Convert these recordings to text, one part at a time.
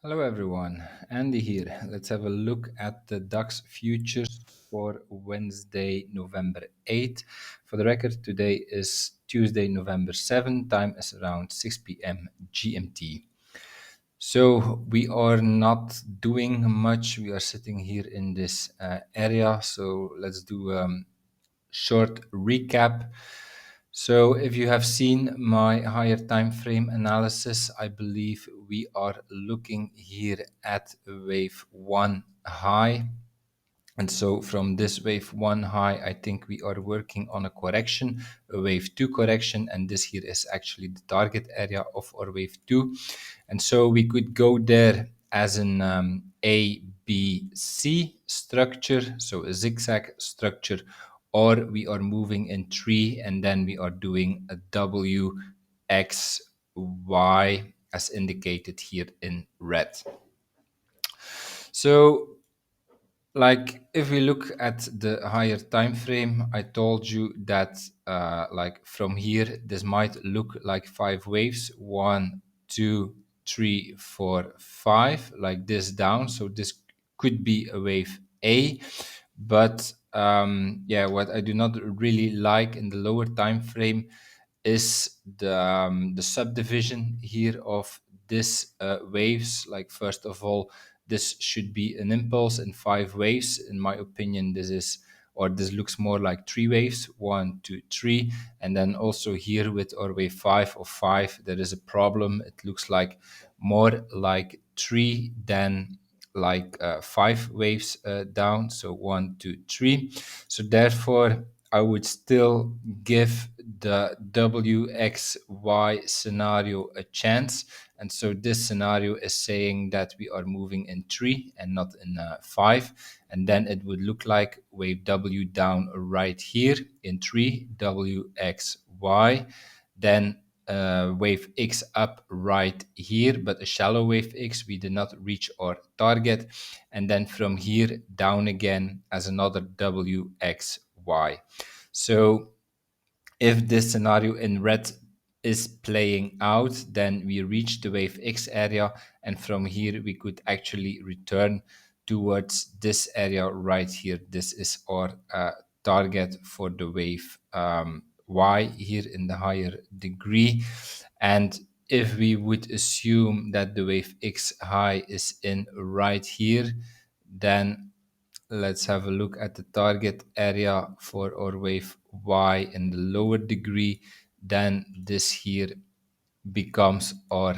Hello everyone, Andy here. Let's have a look at the DAX futures for Wednesday, November 8th. For the record, today is Tuesday, November 7th. Time is around 6 p.m. GMT. So we are not doing much. We are sitting here in this area. So let's do a short recap. So if you have seen my higher time frame analysis, I believe we are looking here at wave 1 high. And so from this wave 1 high, I think we are working on a correction, a wave 2 correction, and this here is actually the target area of our wave 2. And so we could go there as an A, B, C structure, so a zigzag structure, or we are moving in 3 and then we are doing a W, X, Y as indicated here in red. So like if we look at the higher time frame, I told you that like from here this might look like 5 waves, 1, 2, 3, 4, 5, like this down. So this could be a wave A, but yeah, what I do not really like in the lower time frame is the subdivision here of this waves. Like first of all, this should be an impulse in 5 waves. In my opinion, this is, or this looks more like 3 waves, 1, 2, 3. And then also here with our wave 5 of 5, there is a problem. It looks like more like 3 than like 5 waves down. So 1, 2, 3. So therefore, I would still give the WXY scenario a chance. And so this scenario is saying that we are moving in 3 and not in 5. And then it would look like wave W down right here in 3, WXY. Then wave X up right here, but a shallow wave X, we did not reach our target. And then from here down again as another WXY. So if this scenario in red is playing out, then we reach the wave X area, and from here we could actually return towards this area right here. This is our target for the wave Y here in the higher degree. And if we would assume that the wave X high is in right here, then let's have a look at the target area for our wave Y in the lower degree. Then this here becomes our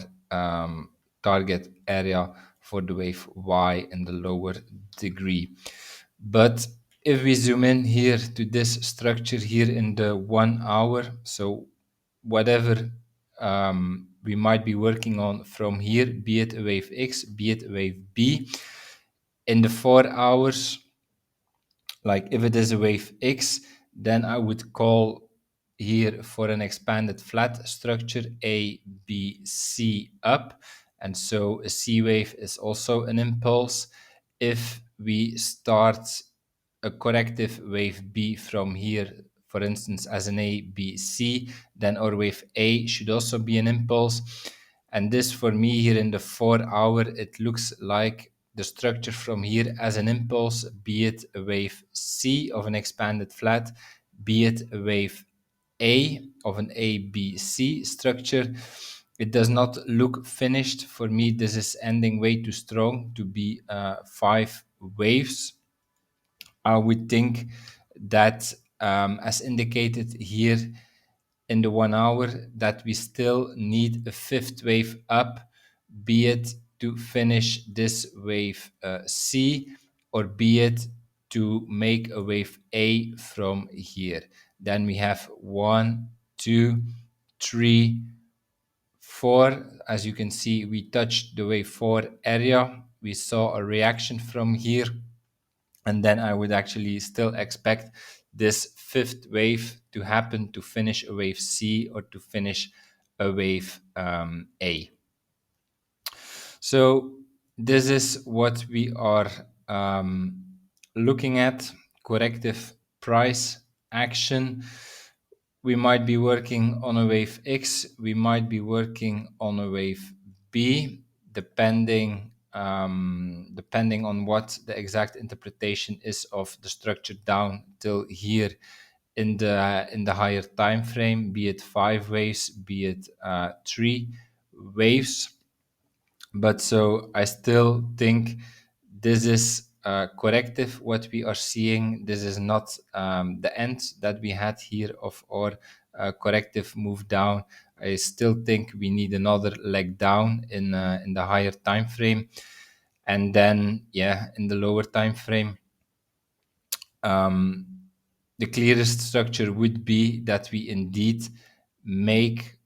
target area for the wave Y in the lower degree. But if we zoom in here to this structure here in the 1 hour, so whatever we might be working on from here, be it a wave X, be it a wave B, in the 4 hours, like if it is a wave X, then I would call here for an expanded flat structure A, B, C up. And so a C wave is also an impulse. If we start a corrective wave B from here, for instance, as an A, B, C, then our wave A should also be an impulse. And this for me here in the 4 hour, it looks like the structure from here as an impulse, be it a wave C of an expanded flat, be it a wave A of an ABC structure. It does not look finished. For me, this is ending way too strong to be 5 waves. I would think that, as indicated here in the 1 hour, that we still need a fifth wave up, be it to finish this wave C, or be it to make a wave A from here. Then we have 1, 2, 3, 4. As you can see, we touched the wave 4 area. We saw a reaction from here. And then I would actually still expect this fifth wave to happen to finish a wave C or to finish a wave A. So this is what we are looking at, corrective price action. We might be working on a wave X, we might be working on a wave B. depending on what the exact interpretation is of the structure down till here in the higher time frame, be it 5 waves, be it 3 waves. But so I still think this is corrective what we are seeing. This is not the end that we had here of our corrective move down. I still think we need another leg down in the higher time frame, and then yeah, in the lower time frame, um, the clearest structure would be that we indeed make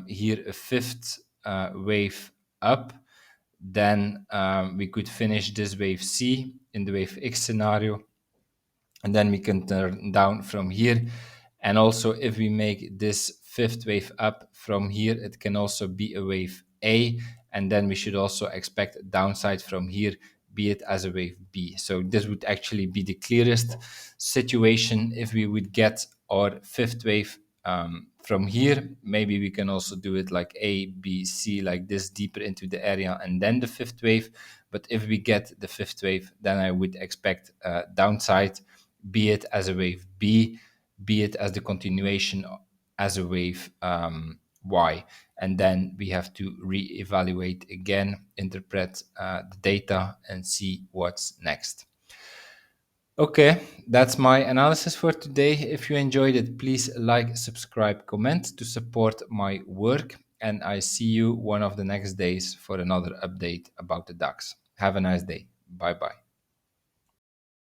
here a fifth wave up. Then we could finish this wave C in the wave X scenario, and then we can turn down from here. And also, if we make this fifth wave up from here, it can also be a wave A, and then we should also expect a downside from here, be it as a wave B. So this would actually be the clearest situation if we would get our fifth wave from here. Maybe we can also do it like A, B, C, like this, deeper into the area, and then the fifth wave. But if we get the fifth wave, then I would expect a downside, be it as a wave B, be it as the continuation as a wave Y. And then we have to reevaluate again, interpret the data, and see what's next. Okay, that's my analysis for today. If you enjoyed it, please like, subscribe, comment to support my work. And I see you one of the next days for another update about the DAX. Have a nice day. Bye bye.